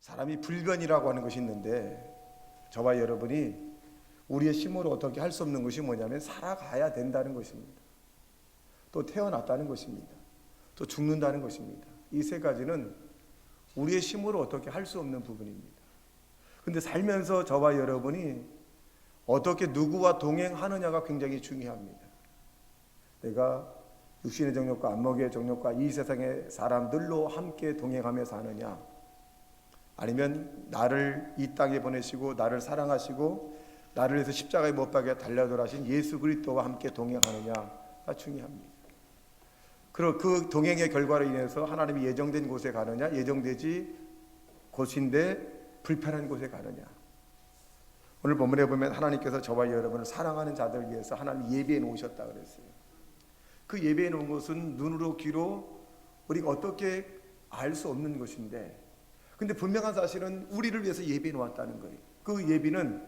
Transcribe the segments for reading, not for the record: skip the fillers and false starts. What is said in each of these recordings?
사람이 불변이라고 하는 것이 있는데 저와 여러분이 우리의 힘으로 어떻게 할 수 없는 것이 뭐냐면 살아가야 된다는 것입니다. 또 태어났다는 것입니다. 또 죽는다는 것입니다. 이 세 가지는 우리의 힘으로 어떻게 할 수 없는 부분입니다. 근데 살면서 저와 여러분이 어떻게 누구와 동행하느냐가 굉장히 중요합니다. 내가 육신의 정욕과 안목의 정욕과 이 세상의 사람들로 함께 동행하며 사느냐, 아니면 나를 이 땅에 보내시고 나를 사랑하시고 나를 위해서 십자가에 못 박여 달려 돌아신 예수 그리스도와 함께 동행하느냐가 중요합니다. 그리고 그 동행의 결과로 인해서 하나님이 예정된 곳에 가느냐, 예정되지 곳인데 불편한 곳에 가느냐. 오늘 본문에 보면 하나님께서 저와 여러분을 사랑하는 자들 위해서 하나님 예배해 놓으셨다 그랬어요. 그 예배해 놓은 것은 눈으로 귀로 우리가 어떻게 알 수 없는 것인데, 근데 분명한 사실은 우리를 위해서 예배해 놓았다는 거예요. 그 예비는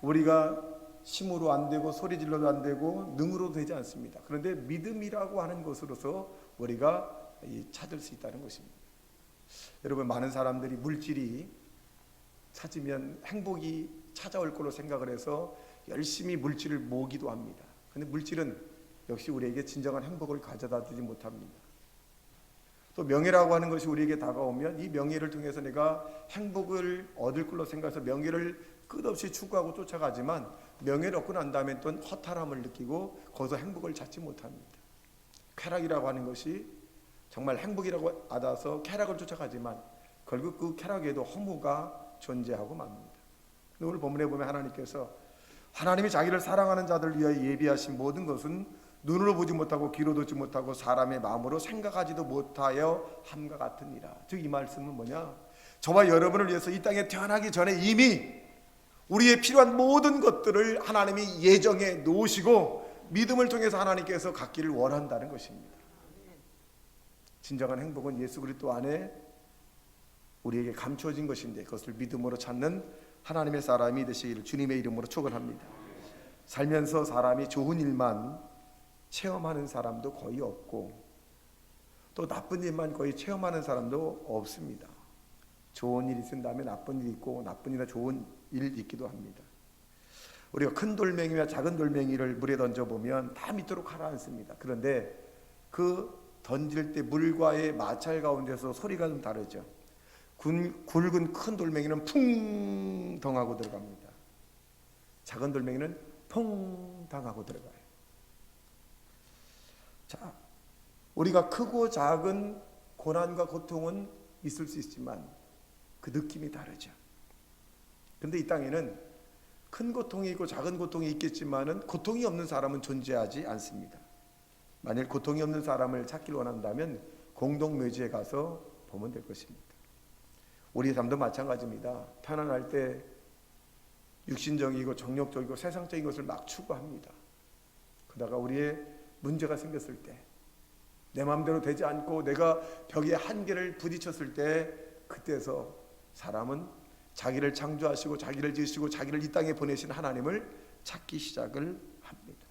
우리가 힘으로 안 되고 소리 질러도 안 되고 능으로 되지 않습니다. 그런데 믿음이라고 하는 것으로서 우리가 찾을 수 있다는 것입니다. 여러분, 많은 사람들이 물질이 찾으면 행복이 찾아올 걸로 생각을 해서 열심히 물질을 모으기도 합니다. 그런데 물질은 역시 우리에게 진정한 행복을 가져다 주지 못합니다. 또 명예라고 하는 것이 우리에게 다가오면 이 명예를 통해서 내가 행복을 얻을 걸로 생각해서 명예를 끝없이 추구하고 쫓아가지만 명예를 얻고 난 다음에 또 허탈함을 느끼고 거기서 행복을 찾지 못합니다. 쾌락이라고 하는 것이 정말 행복이라고 알아서 쾌락을 쫓아가지만 결국 그 쾌락에도 허무가 존재하고 맙니다. 오늘 본문에 보면 하나님께서 하나님이 자기를 사랑하는 자들 위하여 예비하신 모든 것은 눈으로 보지 못하고 귀로 듣지 못하고 사람의 마음으로 생각하지도 못하여 함과 같으니라. 즉 이 말씀은 뭐냐? 저와 여러분을 위해서 이 땅에 태어나기 전에 이미 우리의 필요한 모든 것들을 하나님이 예정해 놓으시고 믿음을 통해서 하나님께서 갖기를 원한다는 것입니다. 진정한 행복은 예수 그리스도 안에 우리에게 감춰진 것인데 그것을 믿음으로 찾는 하나님의 사람이 되시기를 주님의 이름으로 축원합니다. 살면서 사람이 좋은 일만 체험하는 사람도 거의 없고 또 나쁜 일만 거의 체험하는 사람도 없습니다. 좋은 일이 있은 다음에 나쁜 일이 있고 나쁜 일이나 좋은 일이 있기도 합니다. 우리가 큰 돌멩이와 작은 돌멩이를 물에 던져보면 다 밑으로 가라앉습니다. 그런데 그 던질 때 물과의 마찰 가운데서 소리가 좀 다르죠. 굵은 큰 돌멩이는 풍덩 하고 들어갑니다. 작은 돌멩이는 퐁당 하고 들어가요. 자, 우리가 크고 작은 고난과 고통은 있을 수 있지만 그 느낌이 다르죠. 근데 이 땅에는 큰 고통이 있고 작은 고통이 있겠지만은 고통이 없는 사람은 존재하지 않습니다. 만일 고통이 없는 사람을 찾기를 원한다면 공동묘지에 가서 보면 될 것입니다. 우리의 삶도 마찬가지입니다. 편안할 때 육신적이고 정욕적이고 세상적인 것을 막 추구합니다. 그러다가 우리의 문제가 생겼을 때, 내 마음대로 되지 않고 내가 벽에 한계를 부딪혔을 때, 그때서 사람은 자기를 창조하시고 자기를 지으시고 자기를 이 땅에 보내신 하나님을 찾기 시작을 합니다.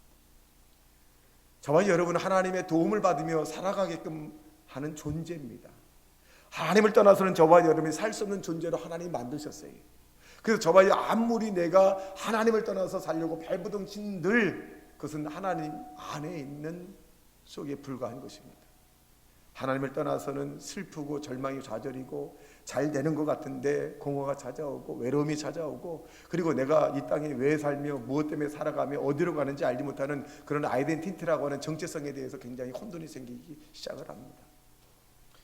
저와 여러분은 하나님의 도움을 받으며 살아가게끔 하는 존재입니다. 하나님을 떠나서는 저와 여러분이 살 수 없는 존재로 하나님이 만드셨어요. 그래서 저와 아무리 내가 하나님을 떠나서 살려고 발부둥친들, 그것은 하나님 안에 있는 속에 불과한 것입니다. 하나님을 떠나서는 슬프고 절망이 좌절이고 잘 되는 것 같은데 공허가 찾아오고 외로움이 찾아오고, 그리고 내가 이 땅에 왜 살며 무엇 때문에 살아가며 어디로 가는지 알지 못하는 그런 아이덴티티라고 하는 정체성에 대해서 굉장히 혼돈이 생기기 시작을 합니다.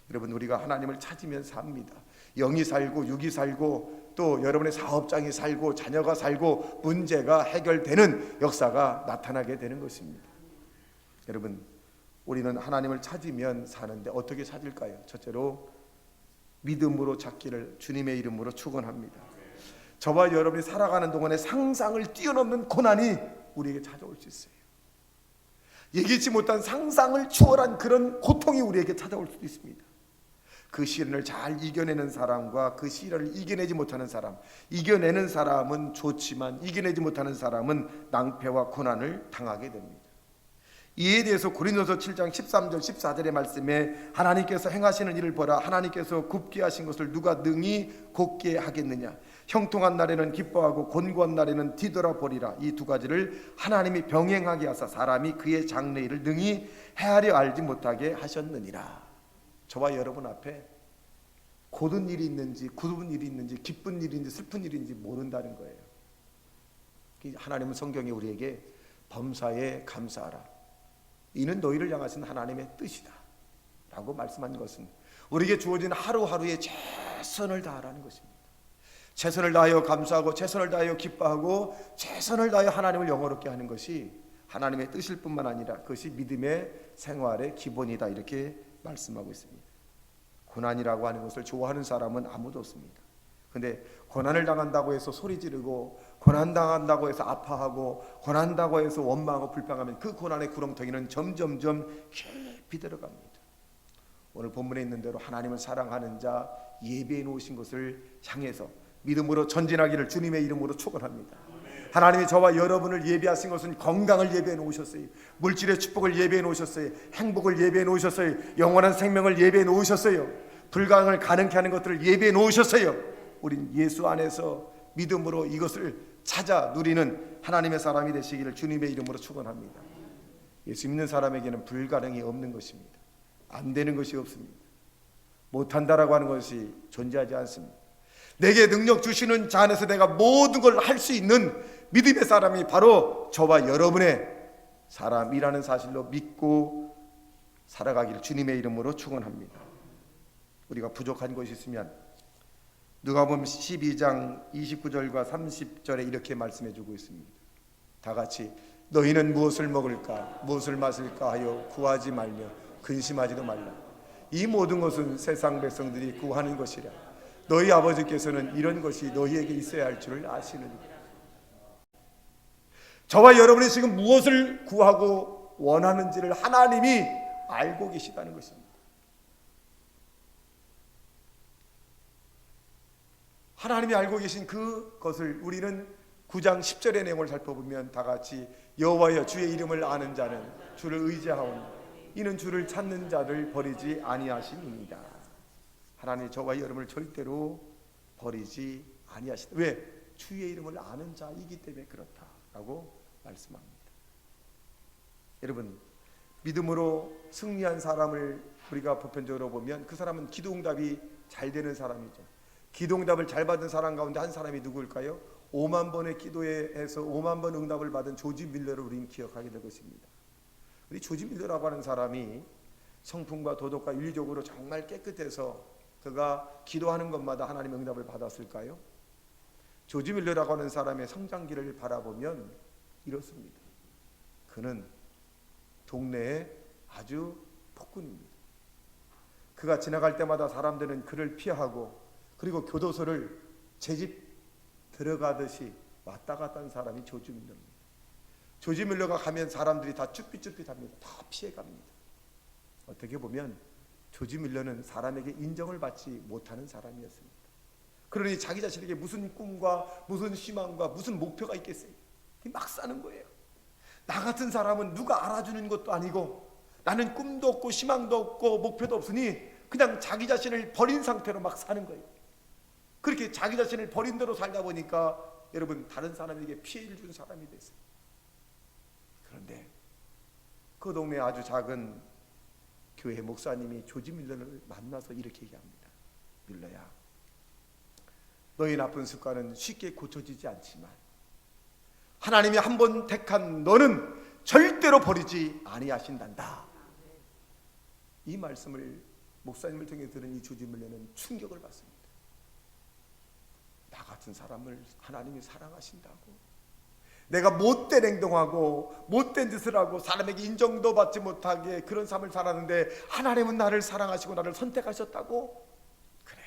여러분, 우리가 하나님을 찾으면 삽니다. 영이 살고 육이 살고 또 여러분의 사업장이 살고 자녀가 살고 문제가 해결되는 역사가 나타나게 되는 것입니다. 여러분, 우리는 하나님을 찾으면 사는데 어떻게 찾을까요? 첫째로 믿음으로 찾기를 주님의 이름으로 축원합니다. 저와 여러분이 살아가는 동안에 상상을 뛰어넘는 고난이 우리에게 찾아올 수 있어요. 얘기치 못한 상상을 초월한 그런 고통이 우리에게 찾아올 수도 있습니다. 그 시련을 잘 이겨내는 사람과 그 시련을 이겨내지 못하는 사람, 이겨내는 사람은 좋지만 이겨내지 못하는 사람은 낭패와 고난을 당하게 됩니다. 이에 대해서 고린도서 7장 13절 14절의 말씀에 하나님께서 행하시는 일을 보라. 하나님께서 굽게 하신 것을 누가 능히 곧게 하겠느냐. 형통한 날에는 기뻐하고 곤고한 날에는 뒤돌아보리라. 이 두 가지를 하나님이 병행하게 하사 사람이 그의 장래일을 능히 헤아려 알지 못하게 하셨느니라. 저와 여러분 앞에 고든 일이 있는지 굳은 일이 있는지 기쁜 일인지 슬픈 일인지 모른다는 거예요. 하나님은 성경에 우리에게 범사에 감사하라. 이는 너희를 향하신 하나님의 뜻이다 라고 말씀한 것은 우리에게 주어진 하루하루의 최선을 다하라는 것입니다. 최선을 다하여 감사하고 최선을 다하여 기뻐하고 최선을 다하여 하나님을 영화롭게 하는 것이 하나님의 뜻일 뿐만 아니라 그것이 믿음의 생활의 기본이다, 이렇게 말씀하고 있습니다. 고난이라고 하는 것을 좋아하는 사람은 아무도 없습니다. 근데 고난을 당한다고 해서 소리 지르고 고난 당한다고 해서 아파하고 고난다고 해서 원망하고 불평하면 그 고난의 구렁텅이는 점점점 깊이 들어갑니다. 오늘 본문에 있는 대로 하나님을 사랑하는 자 예배해 놓으신 것을 향해서 믿음으로 전진하기를 주님의 이름으로 축원합니다. 하나님이 저와 여러분을 예배하신 것은 건강을 예배해 놓으셨어요. 물질의 축복을 예배해 놓으셨어요. 행복을 예배해 놓으셨어요. 영원한 생명을 예배해 놓으셨어요. 불가능을 가능케 하는 것들을 예배해 놓으셨어요. 우린 예수 안에서 믿음으로 이것을 찾아 누리는 하나님의 사람이 되시기를 주님의 이름으로 축원합니다. 예수 믿는 사람에게는 불가능이 없는 것입니다. 안 되는 것이 없습니다. 못한다라고 하는 것이 존재하지 않습니다. 내게 능력 주시는 자 안에서 내가 모든 걸 할 수 있는 믿음의 사람이 바로 저와 여러분의 사람이라는 사실로 믿고 살아가기를 주님의 이름으로 축원합니다. 우리가 부족한 것이 있으면 누가복음 12장 29절과 30절에 이렇게 말씀해 주고 있습니다. 다 같이 너희는 무엇을 먹을까 무엇을 마실까 하여 구하지 말며 근심하지도 말라. 이 모든 것은 세상 백성들이 구하는 것이라. 너희 아버지께서는 이런 것이 너희에게 있어야 할 줄을 아시느니라. 저와 여러분이 지금 무엇을 구하고 원하는지를 하나님이 알고 계시다는 것입니다. 하나님이 알고 계신 그것을 우리는 9장 10절의 내용을 살펴보면 다 같이 여호와여 주의 이름을 아는 자는 주를 의지하오니 이는 주를 찾는 자를 버리지 아니하심이니이다. 하나님이 저와 여러분을 절대로 버리지 아니하시다. 왜? 주의 이름을 아는 자이기 때문에 그렇다라고 말씀합니다. 여러분, 믿음으로 승리한 사람을 우리가 보편적으로 보면 그 사람은 기도응답이 잘 되는 사람이죠. 기도응답을 잘 받은 사람 가운데 한 사람이 누구일까요? 5만 번의 기도에서 5만 번 응답을 받은 조지 밀러를 우리는 기억하게 될 것입니다. 우리 조지 밀러라고 하는 사람이 성품과 도덕과 윤리적으로 정말 깨끗해서 그가 기도하는 것마다 하나님의 응답을 받았을까요? 조지 밀러라고 하는 사람의 성장기를 바라보면 이렇습니다. 그는 동네에 아주 폭군입니다. 그가 지나갈 때마다 사람들은 그를 피하고 그리고 교도소를 제 집 들어가듯이 왔다 갔다 하는 사람이 조지 밀러입니다. 조지 밀러가 가면 사람들이 다 쭈삣쭈삣합니다. 다 피해갑니다. 어떻게 보면 조지 밀러는 사람에게 인정을 받지 못하는 사람이었습니다. 그러니 자기 자신에게 무슨 꿈과 무슨 희망과 무슨 목표가 있겠어요? 막 사는 거예요. 나 같은 사람은 누가 알아주는 것도 아니고 나는 꿈도 없고 희망도 없고 목표도 없으니 그냥 자기 자신을 버린 상태로 막 사는 거예요. 그렇게 자기 자신을 버린 대로 살다 보니까 여러분 다른 사람에게 피해를 준 사람이 됐어요. 그런데 그 동네에 아주 작은 교회 목사님이 조지 밀러를 만나서 이렇게 얘기합니다. 밀러야, 너의 나쁜 습관은 쉽게 고쳐지지 않지만 하나님이 한 번 택한 너는 절대로 버리지 아니하신단다. 이 말씀을 목사님을 통해 들은 이 조지 밀러는 충격을 받습니다. 나 같은 사람을 하나님이 사랑하신다고, 내가 못된 행동하고 못된 짓을 하고 사람에게 인정도 받지 못하게 그런 삶을 살았는데 하나님은 나를 사랑하시고 나를 선택하셨다고? 그래,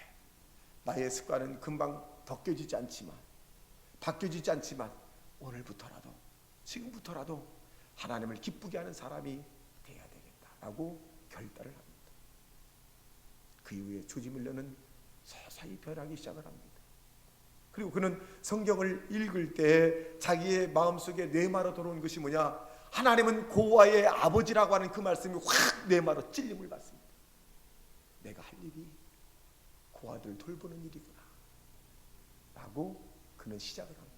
나의 습관은 금방 벗겨지지 않지만 바뀌어지지 않지만 오늘부터라도 지금부터라도 하나님을 기쁘게 하는 사람이 돼야 되겠다라고 결단을 합니다. 그 이후에 조지 밀러는 서서히 변하기 시작을 합니다. 그리고 그는 성경을 읽을 때 자기의 마음속에 뇌마로 들어온 것이 뭐냐? 하나님은 고아의 아버지라고 하는 그 말씀이 확 내 마로 찔림을 받습니다. 내가 할 일이 고아들 돌보는 일이구나 라고 그는 시작을 합니다.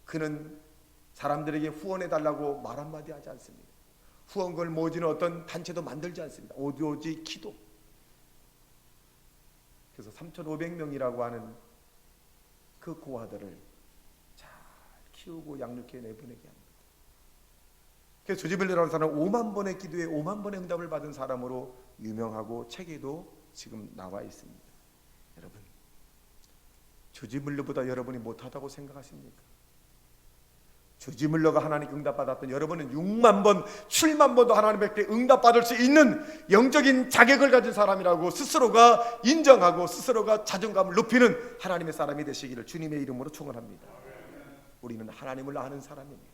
그는 사람들에게 후원해달라고 말 한마디 하지 않습니다. 후원금을 모으는 어떤 단체도 만들지 않습니다. 오로지 기도. 그래서 3,500명이라고 하는 그 고아들을 잘 키우고 양육해 내보내게 합니다. 그래서 조지밀러라는 사람은 5만 번의 기도에 5만 번의 응답을 받은 사람으로 유명하고 책에도 지금 나와 있습니다. 여러분, 조지밀러보다 여러분이 못하다고 생각하십니까? 조지밀러가 하나님께 응답받았던 여러분은 6만 번, 7만 번도 하나님께 응답받을 수 있는 영적인 자격을 가진 사람이라고 스스로가 인정하고 스스로가 자존감을 높이는 하나님의 사람이 되시기를 주님의 이름으로 축원합니다. 우리는 하나님을 아는 사람입니다.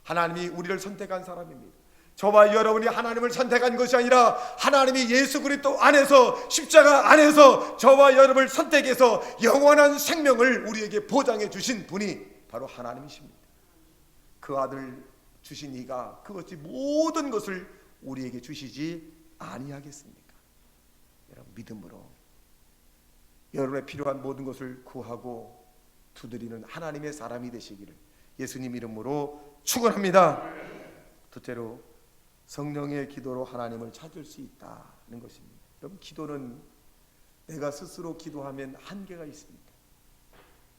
하나님이 우리를 선택한 사람입니다. 저와 여러분이 하나님을 선택한 것이 아니라 하나님이 예수 그리스도 안에서 십자가 안에서 저와 여러분을 선택해서 영원한 생명을 우리에게 보장해 주신 분이 바로 하나님이십니다. 그 아들 주신 이가 그것이 모든 것을 우리에게 주시지 아니하겠습니까? 여러분, 믿음으로 여러분의 필요한 모든 것을 구하고 두드리는 하나님의 사람이 되시기를 예수님 이름으로 축원합니다. 둘째로, 성령의 기도로 하나님을 찾을 수 있다는 것입니다. 여러분, 기도는 내가 스스로 기도하면 한계가 있습니다.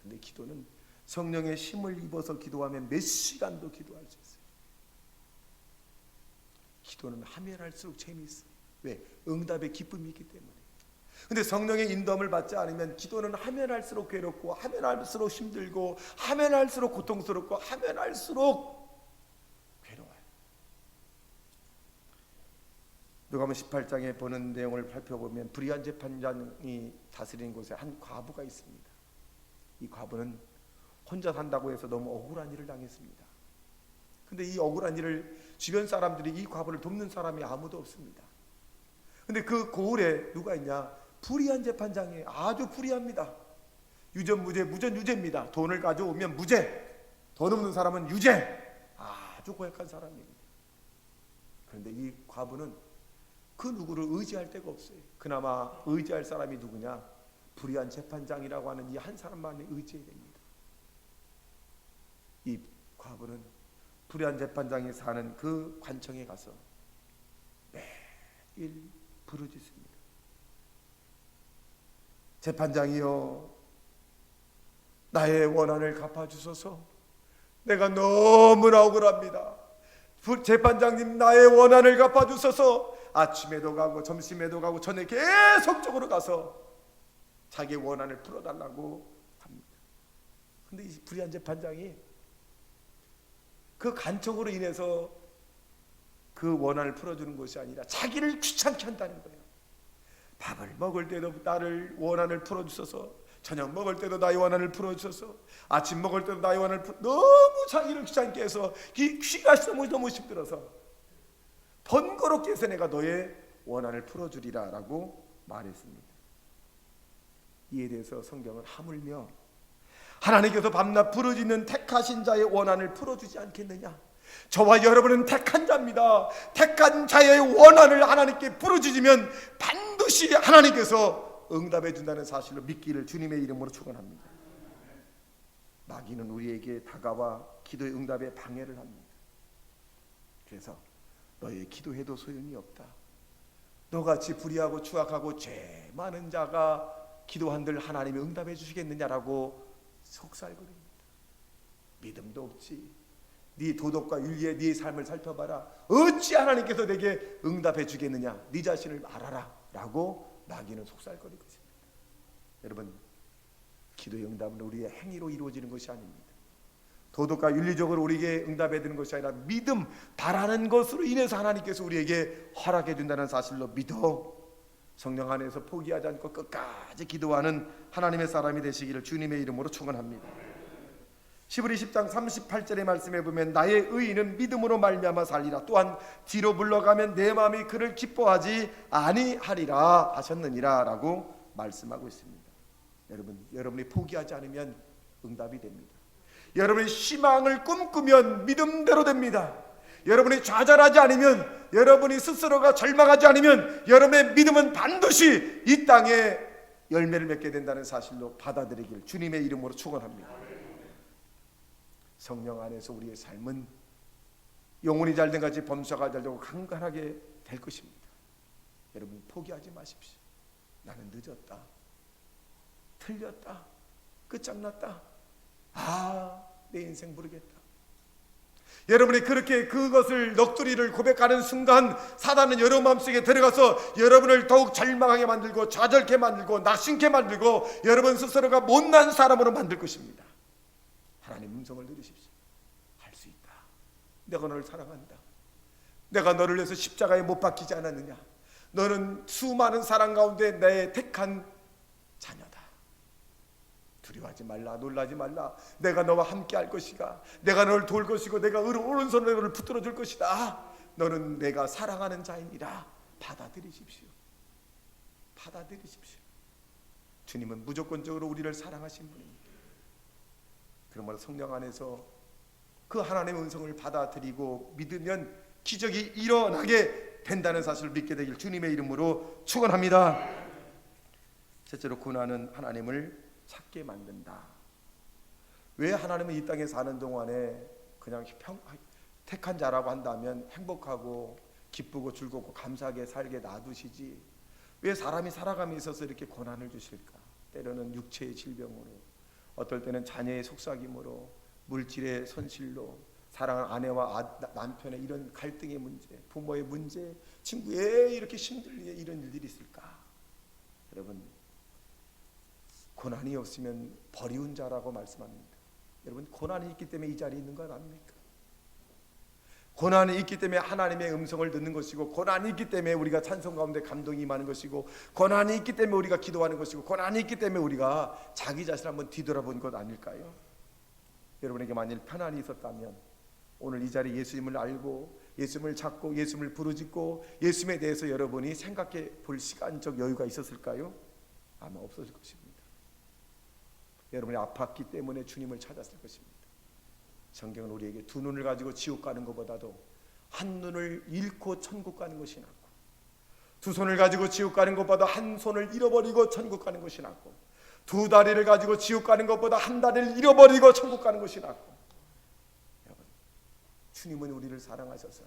근데 기도는 성령의 힘을 입어서 기도하면 몇 시간도 기도할 수 있어요. 기도는 하면 할수록 재미있어요. 왜? 응답의 기쁨이 있기 때문에. 근데 성령의 인도함을 받지 않으면 기도는 하면 할수록 괴롭고 하면 할수록 힘들고 하면 할수록 고통스럽고 하면 할수록 괴로워요. 누가복음 18장에 보는 내용을 살펴보면 불의한 재판장이 다스리는 곳에 한 과부가 있습니다. 이 과부는 혼자 산다고 해서 너무 억울한 일을 당했습니다. 근데 이 억울한 일을 주변 사람들이 이 과부를 돕는 사람이 아무도 없습니다. 근데 그 고을에 누가 있냐? 불의한 재판장이 아주 불의합니다. 유전 무죄, 무전 유죄입니다. 돈을 가져오면 무죄, 돈 없는 사람은 유죄. 아주 고약한 사람입니다. 그런데 이 과부는 그 누구를 의지할 데가 없어요. 그나마 의지할 사람이 누구냐? 불의한 재판장이라고 하는 이 한 사람만을 의지해야 됩니다. 이 과부는 불의한 재판장이 사는 그 관청에 가서 매일 부르짖습니다. 재판장이여, 나의 원한을 갚아주소서. 내가 너무나 억울합니다. 재판장님, 나의 원한을 갚아주소서. 아침에도 가고 점심에도 가고 전에 계속적으로 가서 자기 원한을 풀어달라고 합니다. 근데 이 불의한 재판장이 그 간청으로 인해서 그 원한을 풀어주는 것이 아니라 자기를 귀찮게 한다는 거예요. 밥을 먹을 때도 나를 원한을 풀어주셔서, 저녁 먹을 때도 나의 원한을 풀어주셔서, 아침 먹을 때도 나의 원한을 너무 자기를 귀찮게 해서 귀가 너무 힘들어서 번거롭게 해서 내가 너의 원한을 풀어주리라 라고 말했습니다. 이에 대해서 성경은 하물며 하나님께서 밤낮 부르짖는 택하신 자의 원한을 풀어주지 않겠느냐? 저와 여러분은 택한 자입니다. 택한 자의 원한을 하나님께 부르짖으면 반드시 하나님께서 응답해 준다는 사실을 믿기를 주님의 이름으로 축원합니다. 마귀는 우리에게 다가와 기도의 응답에 방해를 합니다. 그래서 너의 기도해도 소용이 없다. 너같이 불의하고 추악하고 죄 많은 자가 기도한들 하나님이 응답해 주시겠느냐라고 속살거립니다. 믿음도 없지. 네 도덕과 윤리의 네 삶을 살펴봐라. 어찌 하나님께서 내게 응답해 주겠느냐? 네 자신을 알아라 라고 마귀는 속살거리고 있습니다. 여러분, 기도의 응답은 우리의 행위로 이루어지는 것이 아닙니다. 도덕과 윤리적으로 우리에게 응답해 주는 것이 아니라 믿음, 바라는 것으로 인해서 하나님께서 우리에게 허락해 준다는 사실로 믿어 성령 안에서 포기하지 않고 끝까지 기도하는 하나님의 사람이 되시기를 주님의 이름으로 축원합니다. 시브리 10장 38절의 말씀에 보면 나의 의인은 믿음으로 말미암아 살리라. 또한 뒤로 물러가면 내 마음이 그를 기뻐하지 아니하리라 하셨느니라 라고 말씀하고 있습니다. 여러분, 여러분이 포기하지 않으면 응답이 됩니다. 여러분이 희망을 꿈꾸면 믿음대로 됩니다. 여러분이 좌절하지 않으면, 여러분이 스스로가 절망하지 않으면 여러분의 믿음은 반드시 이 땅에 열매를 맺게 된다는 사실로 받아들이길 주님의 이름으로 축원합니다. 성령 안에서 우리의 삶은 영혼이 잘된 같이 범사가 잘되고 강건하게 될 것입니다. 여러분 포기하지 마십시오. 나는 늦었다, 틀렸다, 끝장났다, 내 인생 모르겠다. 여러분이 그렇게 그것을 넋두리를 고백하는 순간 사단은 여러분 마음속에 들어가서 여러분을 더욱 절망하게 만들고 좌절케 만들고 낙심케 만들고 여러분 스스로가 못난 사람으로 만들 것입니다. 하나님 음성을 들으십시오. 할 수 있다. 내가 너를 사랑한다. 내가 너를 위해서 십자가에 못 박히지 않았느냐. 너는 수많은 사랑 가운데 내 택한 자녀다. 두려워하지 말라, 놀라지 말라. 내가 너와 함께 할 것이가, 내가 너를 도울 것이고 내가 오른손으로 너를 붙들어 줄 것이다. 너는 내가 사랑하는 자이니라. 받아들이십시오. 받아들이십시오. 주님은 무조건적으로 우리를 사랑하신 분입니다. 그러므로 성령 안에서 그 하나님의 은성을 받아들이고 믿으면 기적이 일어나게 된다는 사실을 믿게 되길 주님의 이름으로 축원합니다. 첫째로 고난은 하나님을 찾게 만든다. 왜 하나님은 이 땅에 사는 동안에 그냥 택한 자라고 한다면 행복하고 기쁘고 즐겁고 감사하게 살게 놔두시지, 왜 사람이 살아감에 있어서 이렇게 고난을 주실까? 때로는 육체의 질병으로, 어떨 때는 자녀의 속삭임으로, 물질의 손실로, 사랑하는 아내와 남편의 이런 갈등의 문제, 부모의 문제, 친구 왜 이렇게 힘들게 이런 일들이 있을까? 여러분 고난이 없으면 버리운 자라고 말씀합니다. 여러분 고난이 있기 때문에 이 자리에 있는 건 아닙니까? 고난이 있기 때문에 하나님의 음성을 듣는 것이고, 고난이 있기 때문에 우리가 찬송 가운데 감동이 임하는 것이고, 고난이 있기 때문에 우리가 기도하는 것이고, 고난이 있기 때문에 우리가 자기 자신을 한번 뒤돌아본 것 아닐까요? 여러분에게 만일 편안이 있었다면 오늘 이 자리에 예수님을 알고 예수님을 찾고 예수님을 부르짖고 예수님에 대해서 여러분이 생각해 볼 시간적 여유가 있었을까요? 아마 없었을 것입니다. 여러분이 아팠기 때문에 주님을 찾았을 것입니다. 성경은 우리에게 두 눈을 가지고 지옥 가는 것보다도 한 눈을 잃고 천국 가는 것이 낫고, 두 손을 가지고 지옥 가는 것보다 한 손을 잃어버리고 천국 가는 것이 낫고, 두 다리를 가지고 지옥 가는 것보다 한 다리를 잃어버리고 천국 가는 것이 낫고. 여러분 주님은 우리를 사랑하셔서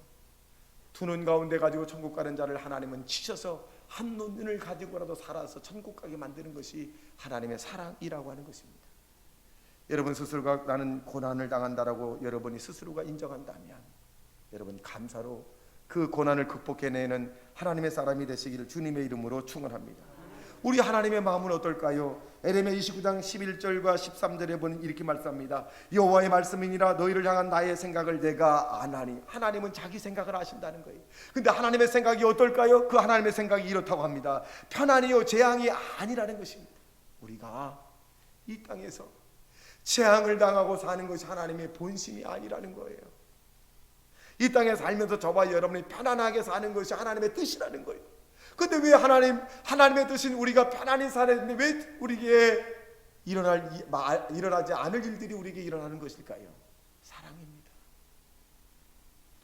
두 눈 가운데 가지고 천국 가는 자를 하나님은 치셔서 한 눈을 가지고라도 살아서 천국 가게 만드는 것이 하나님의 사랑이라고 하는 것입니다. 여러분 스스로가 나는 고난을 당한다라고 여러분이 스스로가 인정한다면 여러분 감사로 그 고난을 극복해내는 하나님의 사람이 되시기를 주님의 이름으로 축원합니다. 우리 하나님의 마음은 어떨까요? 에레미야 29장 11절과 13절에 보면 이렇게 말씀합니다. 여호와의 말씀이니라 너희를 향한 나의 생각을 내가 아나니. 하나님은 자기 생각을 아신다는 거예요. 근데 하나님의 생각이 어떨까요? 그 하나님의 생각이 이렇다고 합니다. 편안이요 재앙이 아니라는 것입니다. 우리가 이 땅에서 재앙을 당하고 사는 것이 하나님의 본심이 아니라는 거예요. 이 땅에 살면서 저와 여러분이 편안하게 사는 것이 하나님의 뜻이라는 거예요. 근데 왜 하나님의 뜻인 우리가 편안히 살았는데 왜 우리에게 일어나지 않을 일들이 우리에게 일어나는 것일까요? 사랑입니다.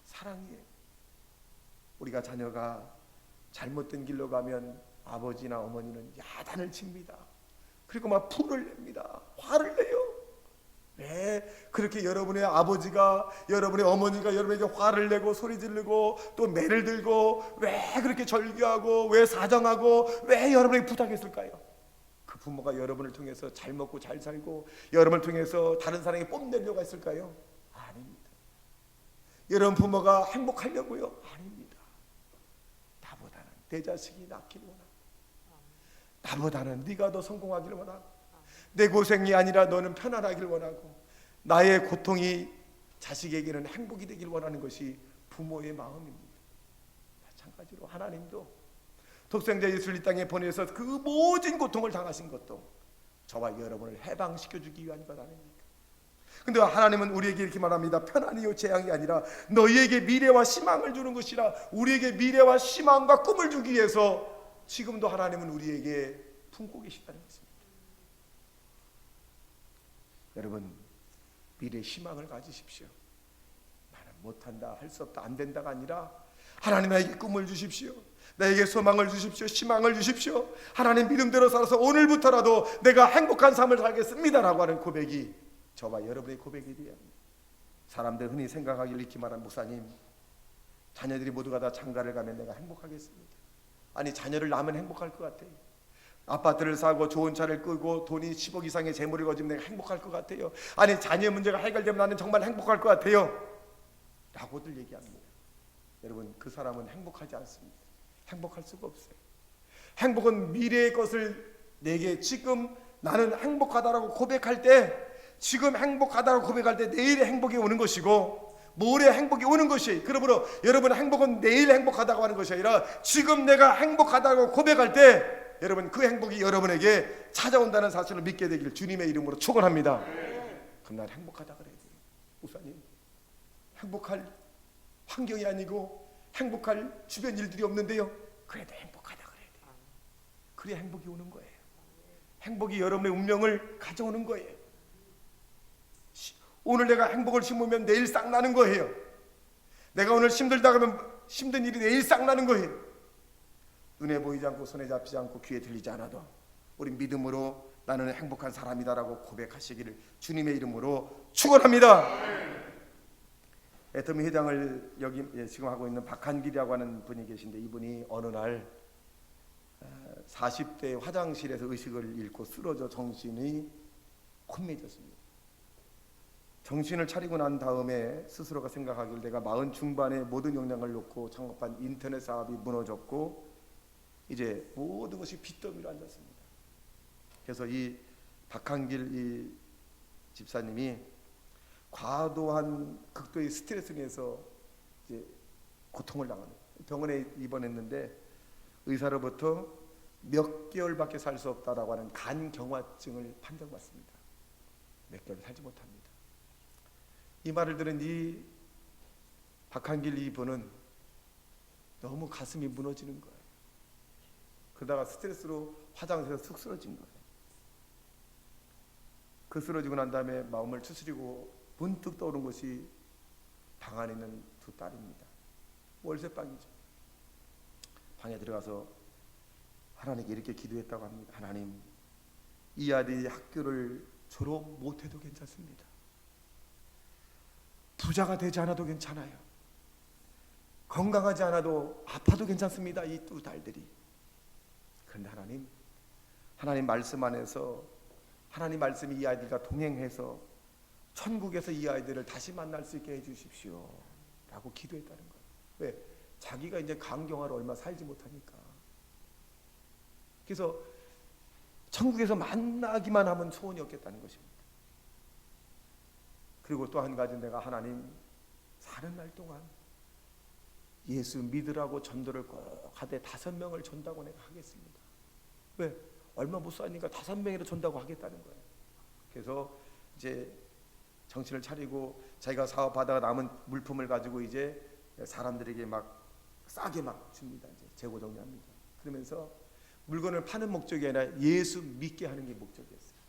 사랑이에요. 우리가 자녀가 잘못된 길로 가면 아버지나 어머니는 야단을 칩니다. 그리고 막 풀을 냅니다. 화를 내요. 왜 그렇게 여러분의 아버지가, 여러분의 어머니가 여러분에게 화를 내고 소리 지르고 또 매를 들고 왜 그렇게 절규하고 왜 사정하고 왜 여러분에게 부탁했을까요? 그 부모가 여러분을 통해서 잘 먹고 잘 살고 여러분을 통해서 다른 사람에게 뽐내려고 했을까요? 아닙니다. 여러분 부모가 행복하려고요? 아닙니다. 나보다는 내 자식이 낫기를 원하고, 나보다는 네가 더 성공하기를 원하고, 내 고생이 아니라 너는 편안하길 원하고, 나의 고통이 자식에게는 행복이 되길 원하는 것이 부모의 마음입니다. 마찬가지로 하나님도 독생자 예수를 이 땅에 보내서 그 모든 고통을 당하신 것도 저와 여러분을 해방시켜주기 위한 것 아닙니까? 근데 하나님은 우리에게 이렇게 말합니다. 편안이요 재앙이 아니라 너희에게 미래와 희망을 주는 것이라. 우리에게 미래와 희망과 꿈을 주기 위해서 지금도 하나님은 우리에게 품고 계시다는 것입니다. 여러분 미래 희망을 가지십시오. 나는 못한다, 할 수 없다, 안 된다가 아니라 하나님 나에게 꿈을 주십시오. 나에게 소망을 주십시오. 희망을 주십시오. 하나님 믿음대로 살아서 오늘부터라도 내가 행복한 삶을 살겠습니다라고 하는 고백이 저와 여러분의 고백이 되어야 합니다. 사람들 흔히 생각하기를 이렇게 말한 목사님, 자녀들이 모두가 다 장가를 가면 내가 행복하겠습니까? 아니, 자녀를 낳으면 행복할 것 같아요. 아파트를 사고 좋은 차를 끌고 돈이 10억 이상의 재물을 거지면 내가 행복할 것 같아요. 아니, 자녀 문제가 해결되면 나는 정말 행복할 것 같아요 라고들 얘기합니다. 여러분, 그 사람은 행복하지 않습니다. 행복할 수가 없어요. 행복은 미래의 것을 내게 지금 나는 행복하다라고 고백할 때, 지금 행복하다고 고백할 때 내일의 행복이 오는 것이고 모레 행복이 오는 것이, 그러므로 여러분 행복은 내일 행복하다고 하는 것이 아니라 지금 내가 행복하다고 고백할 때 여러분 그 행복이 여러분에게 찾아온다는 사실을 믿게 되기를 주님의 이름으로 축원합니다. 그럼 난 행복하다 그래야 돼요. 목사님, 행복할 환경이 아니고 행복할 주변 일들이 없는데요, 그래도 행복하다 그래야 돼요. 그래야 행복이 오는 거예요. 행복이 여러분의 운명을 가져오는 거예요. 오늘 내가 행복을 심으면 내일 싹 나는 거예요. 내가 오늘 힘들다 그러면 힘든 일이 내일 싹 나는 거예요. 눈에 보이지 않고 손에 잡히지 않고 귀에 들리지 않아도 우리 믿음으로 나는 행복한 사람이다라고 고백하시기를 주님의 이름으로 축원합니다. 애터미 회장을 여기 지금 하고 있는 박한길이라고 하는 분이 계신데, 이분이 어느 날 40대 화장실에서 의식을 잃고 쓰러져 정신이 혼미해졌습니다. 정신을 차리고 난 다음에 스스로가 생각하길 내가 40 중반에 모든 역량을 놓고 창업한 인터넷 사업이 무너졌고 이제 모든 것이 빚더미로 앉았습니다. 그래서 이 박한길 이 집사님이 과도한 극도의 스트레스에서 이제 고통을 당하는, 병원에 입원했는데 의사로부터 몇 개월밖에 살 수 없다라고 하는 간경화증을 판정받습니다. 몇 개월 살지 못합니다. 이 말을 들은 이 박한길 이분은 너무 가슴이 무너지는 거예요. 그러다가 스트레스로 화장실에서 쑥 쓰러진 거예요. 그 쓰러지고 난 다음에 마음을 추스리고 문득 떠오른 것이 방 안에 있는 두 딸입니다. 월세방이죠. 방에 들어가서 하나님께 이렇게 기도했다고 합니다. 하나님, 이 아들이 학교를 졸업 못해도 괜찮습니다. 부자가 되지 않아도 괜찮아요. 건강하지 않아도 아파도 괜찮습니다. 이 두 딸들이. 그런데 하나님 말씀 안에서 하나님 말씀이 이 아이들과 동행해서 천국에서 이 아이들을 다시 만날 수 있게 해주십시오 라고 기도했다는 거예요. 왜? 자기가 이제 강경화로 얼마 살지 못하니까. 그래서 천국에서 만나기만 하면 소원이 없겠다는 것입니다. 그리고 또 한 가지, 내가 하나님 사는 날 동안 예수 믿으라고 전도를 꼭 하되 5명을 전다고 내가 하겠습니다. 왜? 얼마 못 사니까 5명이라 전다고 하겠다는 거예요. 그래서 이제 정신을 차리고 자기가 사업하다가 남은 물품을 가지고 이제 사람들에게 막 싸게 막 줍니다. 이제 재고 정리합니다. 그러면서 물건을 파는 목적이 아니라 예수 믿게 하는 게 목적이었어요.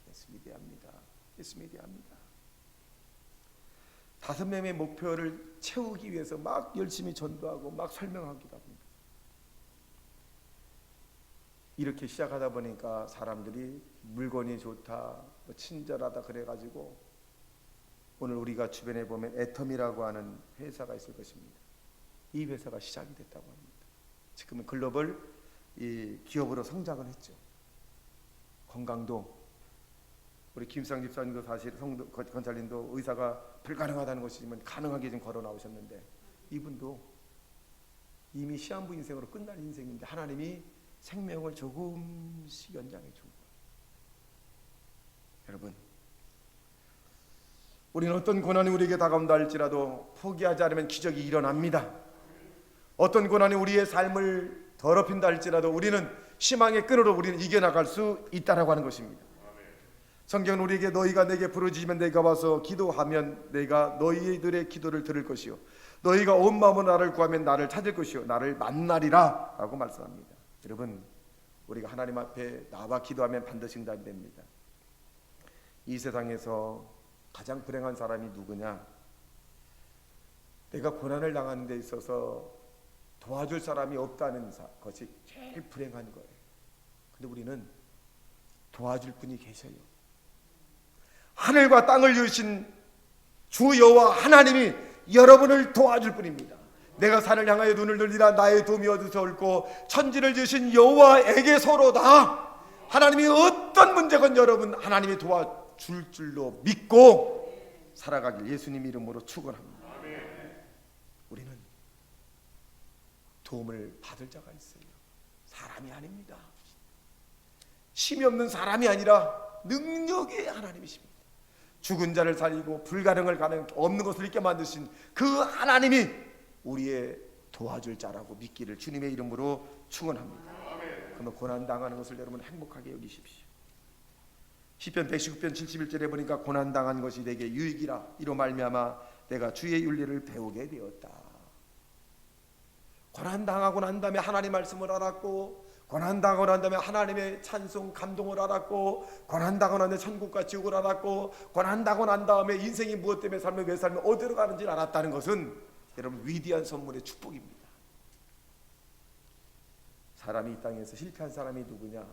예수 믿어야 합니다. 예수 믿어야 합니다. 5명의 목표를 채우기 위해서 막 열심히 전도하고 막 설명하기도 합니다. 이렇게 시작하다 보니까 사람들이 물건이 좋다, 뭐 친절하다 그래가지고 오늘 우리가 주변에 보면 애텀이라고 하는 회사가 있을 것입니다. 이 회사가 시작이 됐다고 합니다. 지금은 글로벌 이 기업으로 성장을 했죠. 건강도 우리 김상 집사님도 사실 성도 건찰님도 의사가 불가능하다는 것이지만 가능하게 좀 걸어 나오셨는데, 이분도 이미 시한부 인생으로 끝날 인생인데 하나님이 생명을 조금씩 연장해 준 거예요. 여러분, 우리는 어떤 고난이 우리에게 다가온다 할지라도 포기하지 않으면 기적이 일어납니다. 어떤 고난이 우리의 삶을 더럽힌다 할지라도 우리는 희망의 끈으로 우리는 이겨나갈 수 있다라고 하는 것입니다. 성경은 우리에게 너희가 내게 부르짖으면 내가 와서 기도하면 내가 너희들의 기도를 들을 것이요 너희가 온 마음으로 나를 구하면 나를 찾을 것이요 나를 만나리라 라고 말씀합니다. 여러분, 우리가 하나님 앞에 나와 기도하면 반드시 응답이 됩니다. 이 세상에서 가장 불행한 사람이 누구냐? 내가 고난을 당하는 데 있어서 도와줄 사람이 없다는 것이 제일 불행한 거예요. 근데 우리는 도와줄 분이 계셔요. 하늘과 땅을 지으신 주 여호와 하나님이 여러분을 도와줄 분입니다. 내가 산을 향하여 눈을 들리라 나의 도움이 어디서 올고 천지를 지으신 여호와에게서로다. 하나님이 어떤 문제건 여러분 하나님이 도와줄 줄로 믿고 살아가길 예수님 이름으로 축원합니다. 우리는 도움을 받을 자가 있어요. 사람이 아닙니다. 힘이 없는 사람이 아니라 능력의 하나님이십니다. 죽은 자를 살리고 불가능을 가능 없는 것을 있게 만드신 그 하나님이 우리의 도와줄 자라고 믿기를 주님의 이름으로 축원합니다. 그러면 고난 당하는 것을 여러분 행복하게 여기십시오. 시편 119편 71절에 보니까 고난 당한 것이 내게 유익이라 이로 말미암아 내가 주의 윤리를 배우게 되었다. 고난 당하고 난 다음에 하나님 말씀을 알았고, 고난 당하고 난 다음에 하나님의 찬송 감동을 알았고, 고난 당하고 난 다음에 천국과 지옥을 알았고, 고난 당하고 난 다음에 인생이 무엇 때문에 살며 왜 살며 어디로 가는지를 알았다는 것은 여러분 위대한 선물의 축복입니다. 사람이 이 땅에서 실패한 사람이 누구냐?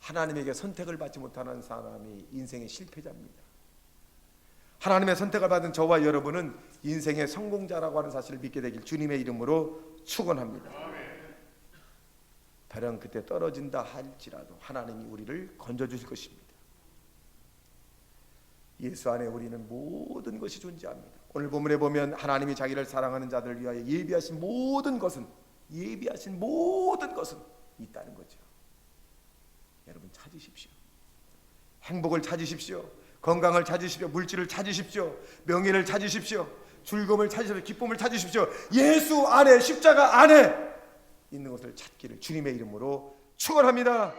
하나님에게 선택을 받지 못하는 사람이 인생의 실패자입니다. 하나님의 선택을 받은 저와 여러분은 인생의 성공자라고 하는 사실을 믿게 되길 주님의 이름으로 축원합니다. 가령 그때 떨어진다 할지라도 하나님이 우리를 건져주실 것입니다. 예수 안에 우리는 모든 것이 존재합니다. 오늘 본문에 보면 하나님이 자기를 사랑하는 자들을 위하여 예비하신 모든 것은 있다는 거죠. 여러분 찾으십시오. 행복을 찾으십시오. 건강을 찾으십시오. 물질을 찾으십시오. 명예를 찾으십시오. 즐거움을 찾으십시오. 기쁨을 찾으십시오. 예수 안에 십자가 안에 있는 것을 찾기를 주님의 이름으로 축원합니다.